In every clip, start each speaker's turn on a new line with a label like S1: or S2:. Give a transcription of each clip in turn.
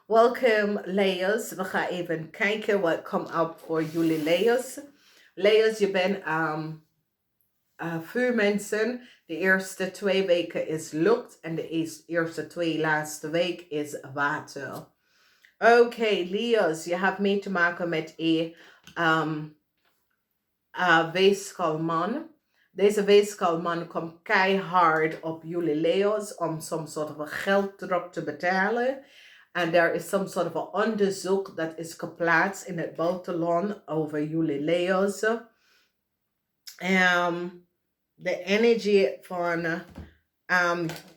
S1: Welkom Leeuws. We gaan even kijken wat komt op voor jullie Leeuws. Leeuws, je bent vuurmensen. De eerste 2 weken is lucht en de eerste 2 laatste week is water. Oké, Leeuws, je hebt mee te maken met een weeskalman. Deze weeskalman komt keihard op jullie Leeuws om some sort of gelddruk te betalen. En er is some sort of onderzoek dat is geplaatst in het buitenland over jullie Leeuws. De energie van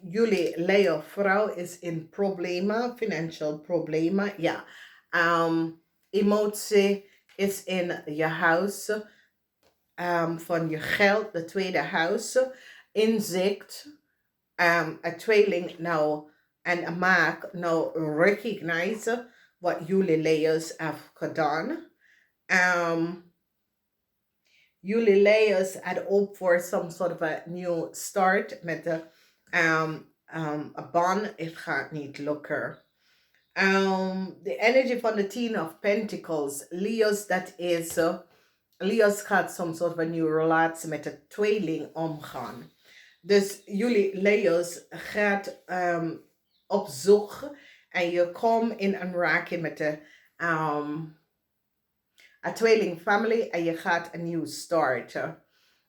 S1: jullie Leo vrouw is in problemen, financial problemen. Ja. Emotie is in je huis. Van je geld, de tweede huis. Inzicht. Een tweeling nou en een maak nou recognize wat jullie Leo's hebben gedaan. Jullie Leo's had hope for some sort of a new start met de a bond. Het gaat niet lukken. The energy van de Ten of Pentacles. Leo's, dat is Leo's gaat some sort of a new relatie met de tweeling omgaan. Dus jullie Leo's gaat op zoek en je komt in aanraking met de een tweeling family en je gaat een nieuw start.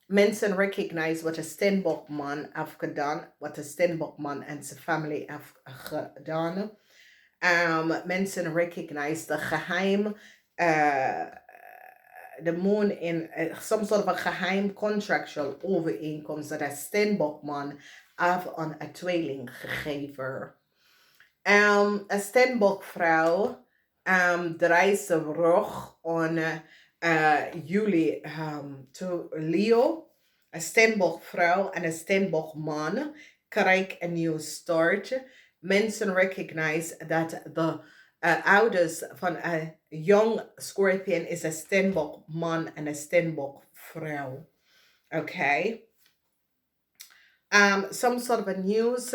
S1: Mensen recognize wat een Steenbokman heeft gedaan, wat een Steenbokman en zijn family heeft gedaan. Mensen recognize de geheim, de moon in some sort of a geheim contractual overeenkomst dat een Steenbokman heeft aan een tweeling gegeven. Een Steenbokvrouw draait zijn rug aan jullie to Leo. Een Steenbokvrouw en een Steenbokman krijgen een nieuwe start. Mensen recognize dat de ouders van een young Scorpion is een Steenbokman en een Steenbokvrouw. Oké. Some sort of a news.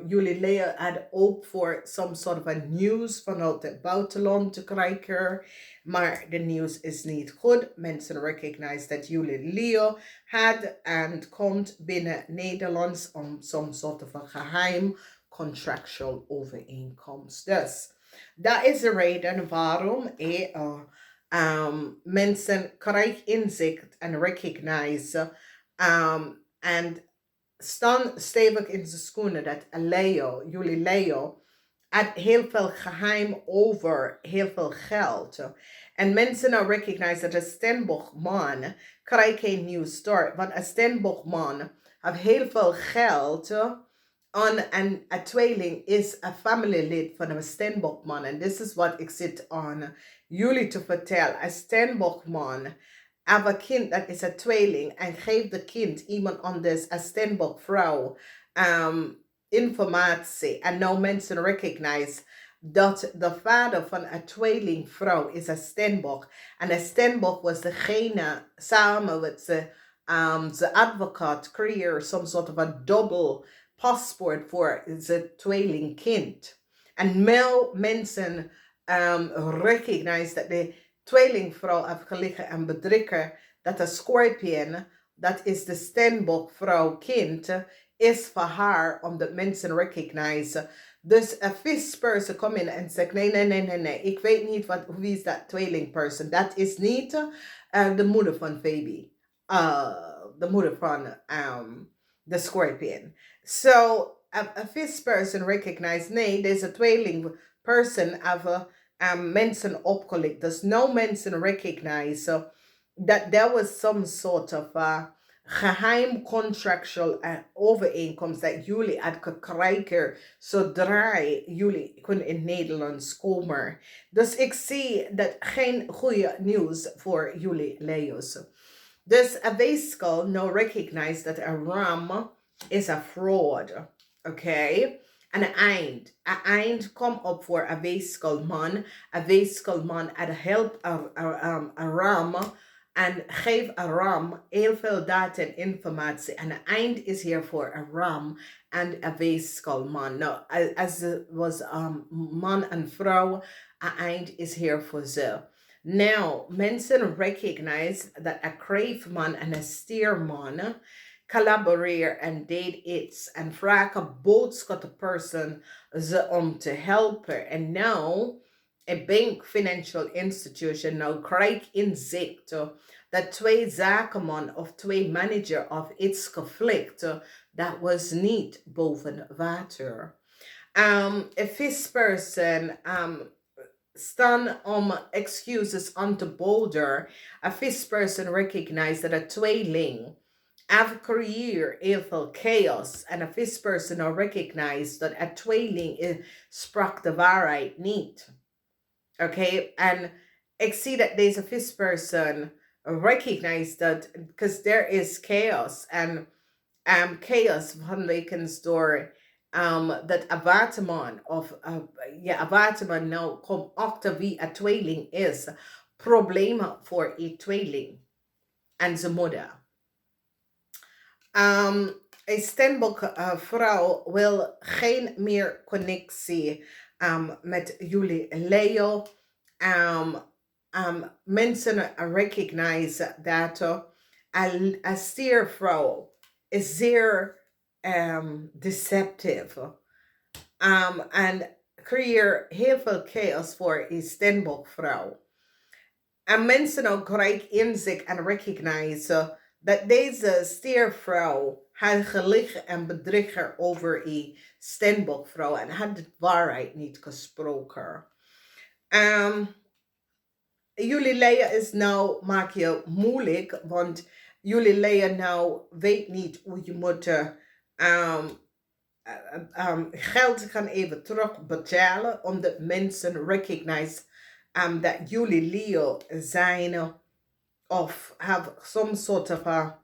S1: Jullie Leo had hoop voor some sort of a news vanuit het buitenland te krijgen. Maar de nieuws is niet goed. Mensen recognize dat jullie Leo had en komt binnen Nederlands om some sort of a geheim contractual overeenkomst. Dus dat is de reden waarom mensen krijgen inzicht en recognize en staan stevig in zijn schoenen dat Leo, jullie Leo, had heel veel geheim over heel veel geld. En mensen nou recognize dat een Steenbokman krijgt geen nieuw start. Want een Steenbokman heeft heel veel geld. En een tweeling is een familielid van een Steenbokman. En dit is wat ik zit aan jullie te vertellen. Een Steenbokman heb een kind dat is een tweeling en geef de kind iemand anders, een Steenbokvrouw, informatie. En nou mensen recognize dat de vader van een tweelingvrouw is een Steenbok. En een Steenbok was degene samen met de advocaat creëer some sort of a double paspoort voor zijn tweelingkind. En veel mensen recognize dat de tweelingvrouw heeft gelegen en bedrikken dat de Scorpion, dat is de Steenbokvrouw kind, is voor haar omdat mensen recognize. Dus een visperson komt in en zegt nee, ik weet niet wie is dat tweelingperson. Dat is niet de moeder van Baby. De moeder van de Scorpion. So a visperson recognize nee, deze tweelingperson have mensen opgelicht. Dus no mensen recognize that there was some sort of geheim contractual overeenkomst dat jullie had gekregen zodra jullie kunnen in Nederlands komen. Dus ik zie dat geen goede nieuws voor jullie Leo's. Dus a weeskal no recognize that a ram is a fraud. Okay? En een eind komt op voor een weeskalman. Een weeskalman had help a ram En geef een ram heel veel data en informatie. En een eind is hier voor een ram en een weeskaalman. Nou, als het was man en vrouw, een eind is hier voor ze. Now, mensen recognize that a kreefman en een steerman collaboreren en date iets. En vragen boodschap de person ze om te helpen. En nou, een bank financial institution nou krijgt inzicht dat twee zakenman of twee manager of iets conflict dat was niet boven water. A visperson staan om excuses on the boulder. A visperson recognized that a tweeling have creëer heel veel chaos. En a visperson nou recognized dat a tweeling sprak de waarheid niet. Okay, and ik zie dat deze visperson recognize that because there is chaos and chaos vanwege door dat een waterman of een waterman nou komt achter wie een tweeling is, problemen voor een tweeling en zijn moeder. Een stembok vrouw wil geen meer connectie met jullie Leeuw. Mensen recognize dat een steervrouw is zeer deceptive. En creëer heel veel chaos voor een stembokvrouw. En mensen ook krijgen inzicht en recognize dat deze steervrouw had gelicht en bedrieger over een stembokvrouw en had de waarheid niet gesproken. Jullie Leeuw is nou, maak je moeilijk, want jullie Leeuw nou weet niet hoe je moet geld gaan even terug betalen, omdat mensen recognize dat jullie Leeuw zijn of have some sort of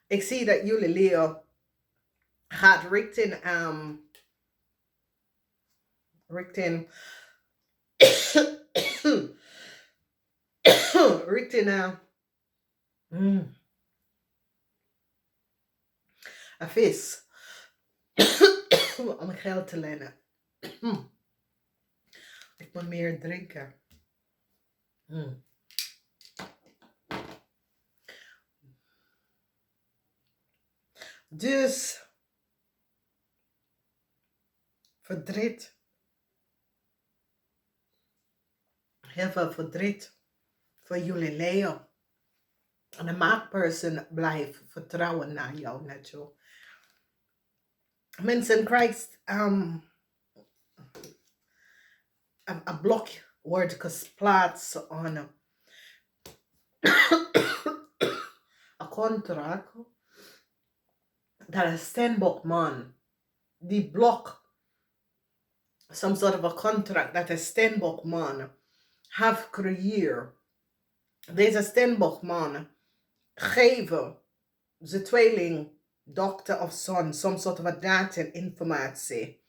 S1: ik zie dat jullie Leeuw gaat richting richting een vis om geld te lenen. Ik moet meer drinken. Dus verdriet. Heel veel verdriet voor jullie Leeuw. En de maakperson blijft vertrouwen naar jou naartoe. Mensen krijgen een blok wordt geplaatst aan een contract. Dat een stembokman die blok some sort of a contract dat een stembokman have creëerd. Deze stembokman geven de tweeling dochter of son some sort of a data informatie.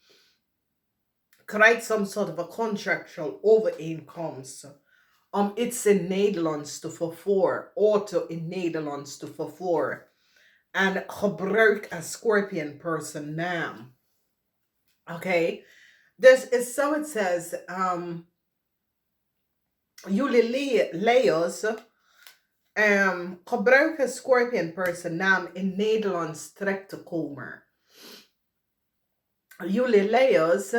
S1: Krijgt some sort of a contractual overeenkomst om iets in Nederlands te vervoeren, auto in Nederlands te vervoeren. En gebruik een Scorpion person naam. Okay? Dus is so it says, jullie Leeuws gebruik een Scorpion person naam in Nederlands terecht te komen. Jullie Leeuws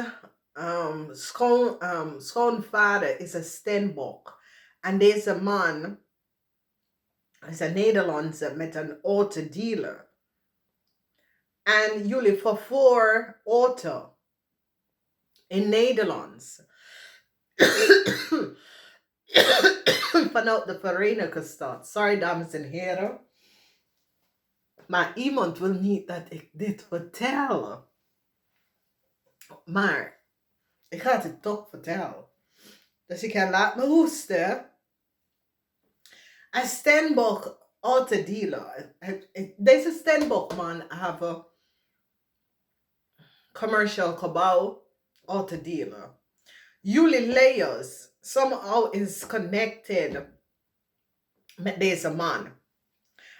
S1: schoonvader is een steenbok. En deze man is een Nederlandse met een autodealer. En jullie vervoer auto in Nederlands. Vanuit de Verenigde Staten. Sorry dames en heren. Maar iemand wil niet dat ik dit vertel. Maar ik ga het toch vertellen. Dus ik ga laten me hoesten. Een steenbok autodealer. Deze steenbokman heeft een commercial gebouw autodealer. Jullie Leeuws somehow is connected met deze man.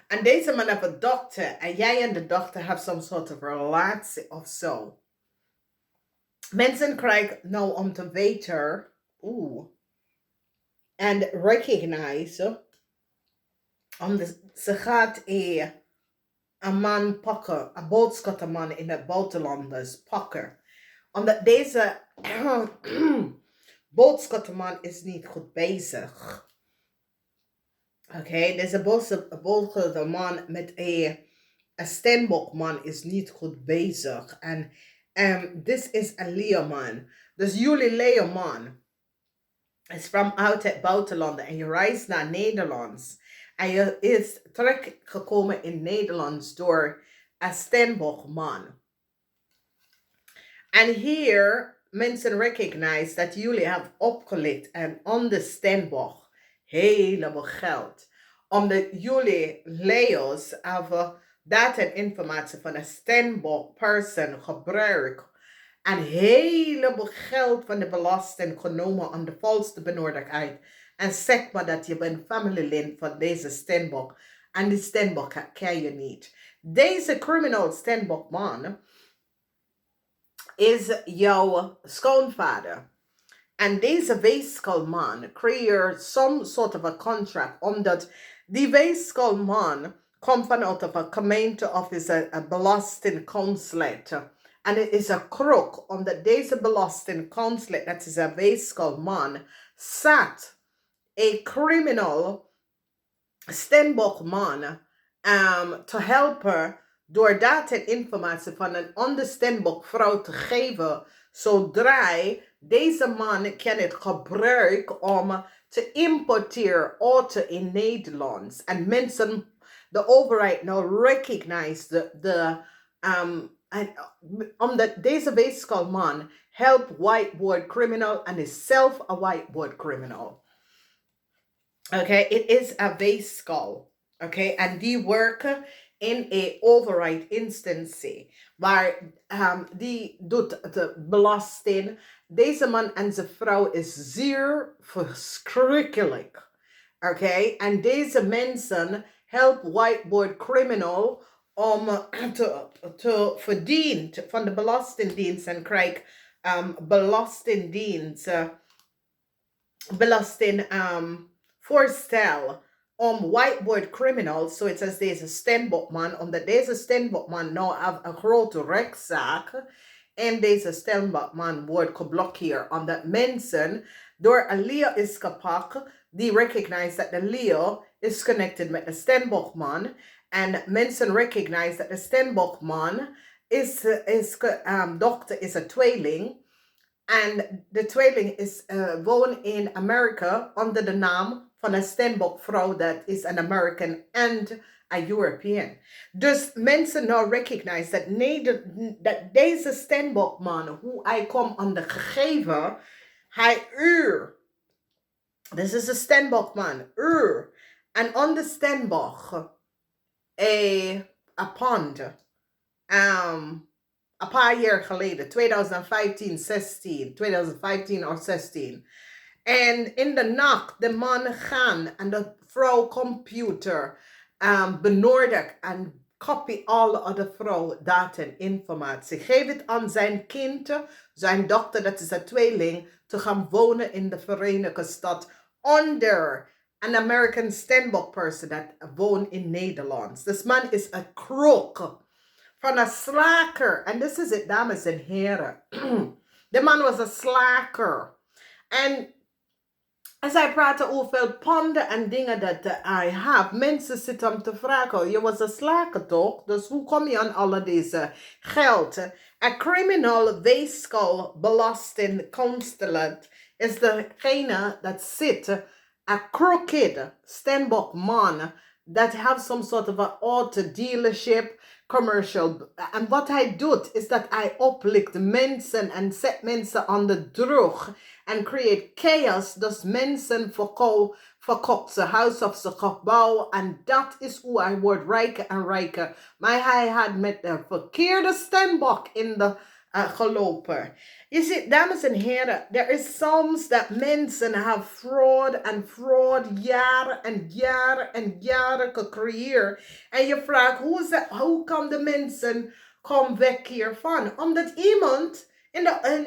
S1: En deze man heeft een dochter. En jij en de dochter have some sort of relatie of zo. Mensen krijgen nou om te weten. En recognize. Ze gaat een man pakken. Een boodschappenman in het buitenlanders pakken. Omdat deze boodschappenman is niet goed bezig. Oké, deze boodschappenman met een steenbokman is niet goed bezig. En dit is een Leeuwman. Dus jullie Leeuwman is van uit het buitenland en je reist naar Nederlands. En je is terechtgekomen in Nederlands door een steenbokman. En hier mensen recognize dat jullie hebben opgelicht en on de steenbok helemaal geld. Omdat jullie Leeuws hebben data en informatie van een steenbok person gebruikt. En helemaal geld van de belasting genomen aan de valse benodigdheid. En zeg maar dat je bent familielid van deze steenbok. En die steenbok ken je niet. Deze criminal steenbokman is jouw schoonvader. En deze weeskalman creëert some sort of a contract. Omdat die weeskalman komt vanuit een gemeente of is een belastingconsulent. En het is een krok, omdat deze belastingconsulent, dat is een weeskalman, zat een criminal steenbokman te helpen door data en informatie van een andere steenbokvrouw te geven, zodra deze man kan het gebruiken om te importeren auto in Nederland. En mensen, de overheid nou recognize omdat deze weeskalman helpt whiteboard criminal en is zelf een whiteboard criminal. Okay, it is a weeskal. Okay, en die werken in een overheid instantie. Waar die doet de belasting. Deze man en zijn vrouw is zeer verschrikkelijk. Okay, en deze mensen helpen whiteboard criminal om te verdienen van de belastingdienst en krijgt voorstel om whiteboard criminals, zoals so deze steenbokman, omdat deze steenbokman nou heeft een grote rechtszaak en deze steenbokman wordt geblokkeerd, omdat mensen door een Leeuw is gepakt, die recognize dat de Leeuw is connected met de steenbokman. En mensen recognize dat de steenbokman dochter is een tweeling. En de tweeling woont in Amerika onder de naam van een steenbokvrouw dat is een American en een European. Dus mensen nou recognize dat deze steenbokman, hoe hij komt aan de gegeven, hij This is a steenbokman, en on the steenbok, a pond, een paar jaar geleden, 2015 of 16. En in de nacht, de man gaan en de vrouw computer benodigt en copy alle de vrouw data en informatie. Geef het aan zijn kind, zijn dochter, dat is een tweeling, te gaan wonen in de Verenigde Staten onder een American steenbok person dat woont in Nederland. This man is een crook. Van een slaker. En dit is het, dames en heren. De man was een slaker. En als hij praatte over hoeveel ponden en dingen dat hij heeft, mensen zitten hem te vragen, je was een slaker toch? Dus hoe kom je aan alle deze geld? Een criminal weeskal belastingconsulent is degene dat zit, een crooked steenbokman, that have some sort of an auto dealership, commercial. En wat hij doet, is dat hij oplicht mensen en zet mensen aan de drug. En create chaos, dus mensen verkoopt zijn huis of zijn gebouw. En dat is hoe hij wordt rijker en rijker. Maar hij had met de verkeerde steenbok in de gelopen. Je ziet, dames en heren, er is soms dat mensen have fraud jaren en jaren en jaren gecreëerd. En je vraagt, hoe kan de mensen komen weg hiervan? Omdat iemand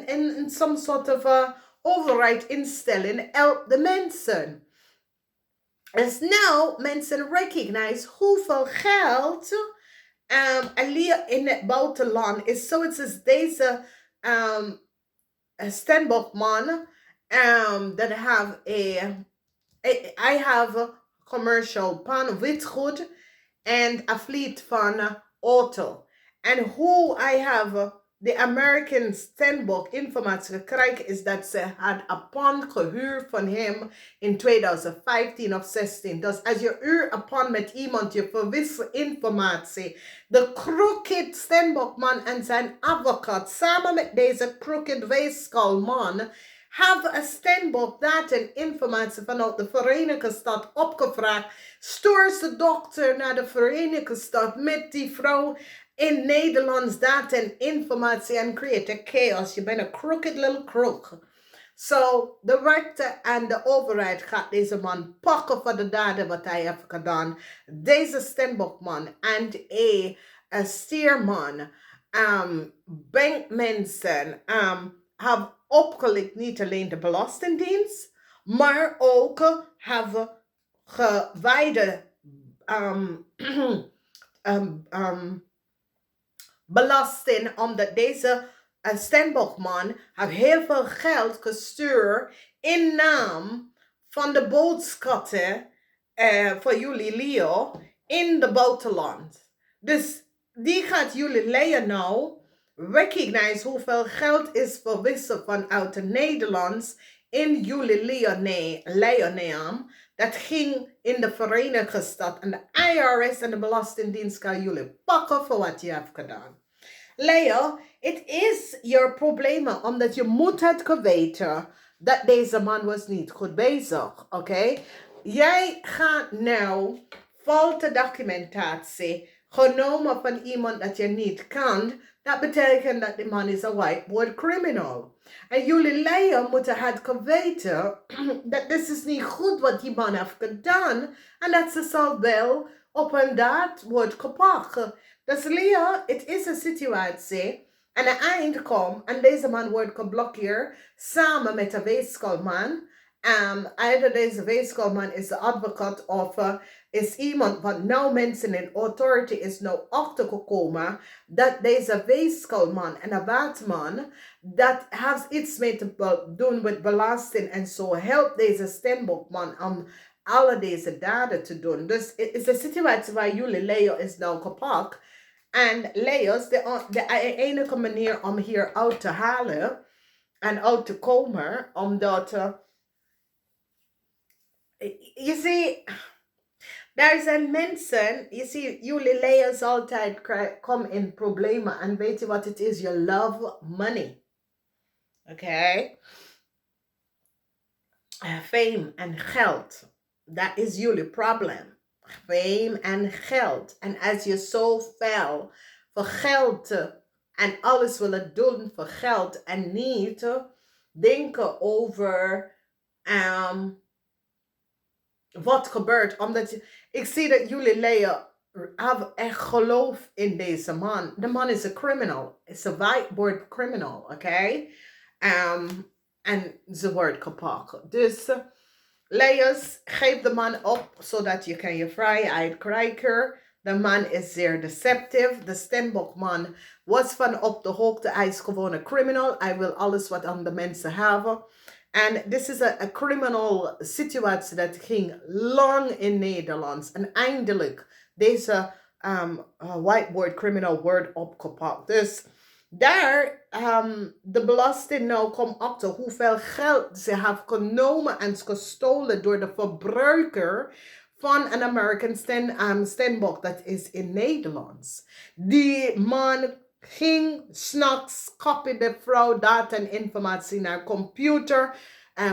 S1: in some sort of overheidinstelling helpt de mensen. Dus nou mensen recognize hoeveel geld in het buitenland is. Zoiets als deze Stenbock man that I have a commercial pan witgoed and a fleet van auto. En hoe I have de American Stenbock informatie gekregen is dat ze had een pan gehuurd van hem in 2015 of 16. Dus als je huurt een pan met iemand, je verwisselt informatie. De crooked Stenbockman en zijn advocaat samen met deze crooked weeskalman hebben een Stenbock data en informatie vanuit de Verenigde Staten opgevraagd. Stuurt de dokter naar de Verenigde Staten met die vrouw in Nederlands data en informatie en create a chaos. Je bent een crooked little crook. So, de rechter en de overheid gaat deze man pakken voor de daden wat hij heeft gedaan. Deze Stenbockman en een steerman, bankmensen, hebben opgelicht niet alleen de Belastingdienst, maar ook hebben gewijde belasting, omdat deze Stenbockman heeft heel veel geld gestuurd in naam van de boodschappen voor jullie Leeuw in de buitenland. Dus die gaat jullie Leeuw nou recognize hoeveel geld is verwisseld vanuit het Nederlands in jullie Leeuw. Dat ging in de Verenigde Staten. En de IRS en de Belastingdienst kan jullie pakken voor wat je hebt gedaan. Leeuw, het is je probleem, omdat je moet het geweten dat deze man was niet goed bezig. Oké? Jij gaat nou foute documentatie genomen van iemand dat je niet kan. Dat betekent dat die man is een whiteboard criminal. En jullie Leeuw moeten het geweten dat dit is niet goed wat die man heeft gedaan. En dat ze zal wel op een daad wordt gepakt. Dus Leeuw, het is een situatie. En een eind komt en deze man wordt geblokkeerd samen met de weeskalman. Either deze weeskalman is de advocaat of is iemand wat nou mensen in authority is nou achtergekomen dat deze weeskalman en een waterman dat heeft iets mee te doen met belasting en zo helpt deze Stenbockman om alle deze daden te doen. Dus het is een situatie waar jullie Leeuw is nou gepakt. En Leeuw is de enige manier om hier uit te halen en uit te komen, omdat je ziet, daar zijn mensen, je ziet, jullie Leeuw is altijd komen in problemen. En weet je wat het is? You love money. Oké? Fame en geld. Dat is jullie probleem. Fame en geld. En als je zo veel voor geld en alles willen doen voor geld en niet denken over wat gebeurt. Omdat ik zie dat jullie Leeuw hebben echt geloof in deze man. De man is een criminal. Is een whiteboard criminal, oké? En ze wordt gepakt. Dus Leeuw, geef de man op, zodat je kan je vrijheid krijgen. De man is zeer deceptive. De Stenbockman was van op de hoogte. Hij is gewoon een criminal. Hij wil alles wat aan de mensen hebben. En dit is een criminal situatie dat ging lang in Nederland. En eindelijk deze whiteboard criminal wordt opgepakt. Dus daar de belasting nou komt achter hoeveel geld ze heeft genomen en gestolen door de verbruiker van een American Stenbock dat is in Nederland. Die man ging s'nachts, kopie de vrouw data en informatie naar computer.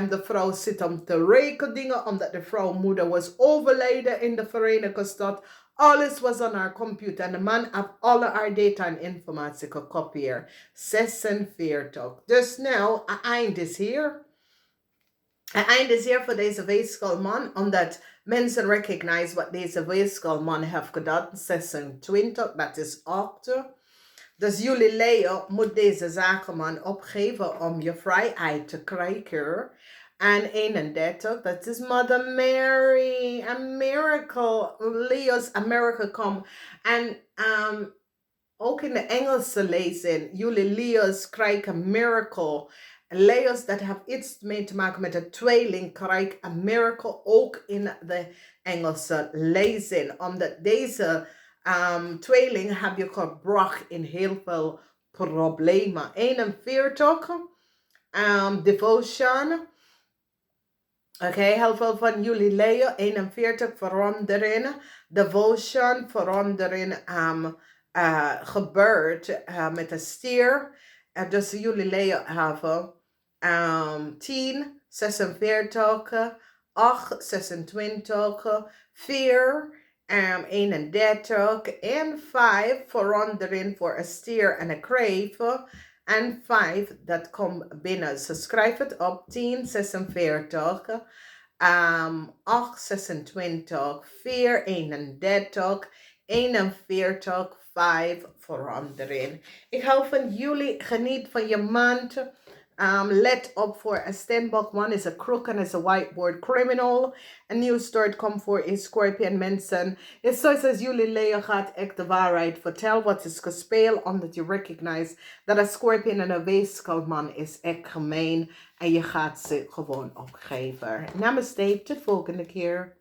S1: De vrouw zit om te rekenen dingen, omdat de vrouw moeder was overleden in de Verenigde Staten. Alles was on our computer and the man have all of our data and informatie gekopieerd. 46. Dus nou, een eind is hier. Een eind is hier voor deze weeskalman, omdat mensen recognize wat deze weeskalman heeft gedaan. 26, dat is 8. Dus jullie Leeuw moet deze zakenman opgeven om je vrijheid te krijgen. En 31, dat is Mother Mary, a miracle. Leo's America come. En ook in de Engelse lezing, jullie Leo's krijgen een miracle. Leo's dat heeft iets mee te maken met de tweeling krijgen een miracle ook in de Engelse lezing. Omdat deze tweeling heb je gebracht in heel veel problemen. 41, devotion. Oké, heel veel van jullie Leeuw. 41, verandering. Devotion, verandering gebeurt met een stier. Dus jullie Leeuw hebben 10, 46, 8, 26, 4, 31 en 5 verandering voor een stier en een kreef. En 5, dat komt binnen. Ze schrijven het op 10, 46, 8, 26, 4, 31, 41, 5 verandering. Ik hou van jullie. Geniet van je maand. Let op voor een Stenbock. One is a crook and is a whiteboard criminal. Een nieuw start komt voor een Scorpion mensen. Het zoals als jullie Leeuw gaat echt de waarheid vertellen. Wat is gespeeld. Omdat je recognize dat een Scorpion en een weeskalman is echt gemeen. En je gaat ze gewoon opgeven. Namaste. Tot volgende keer.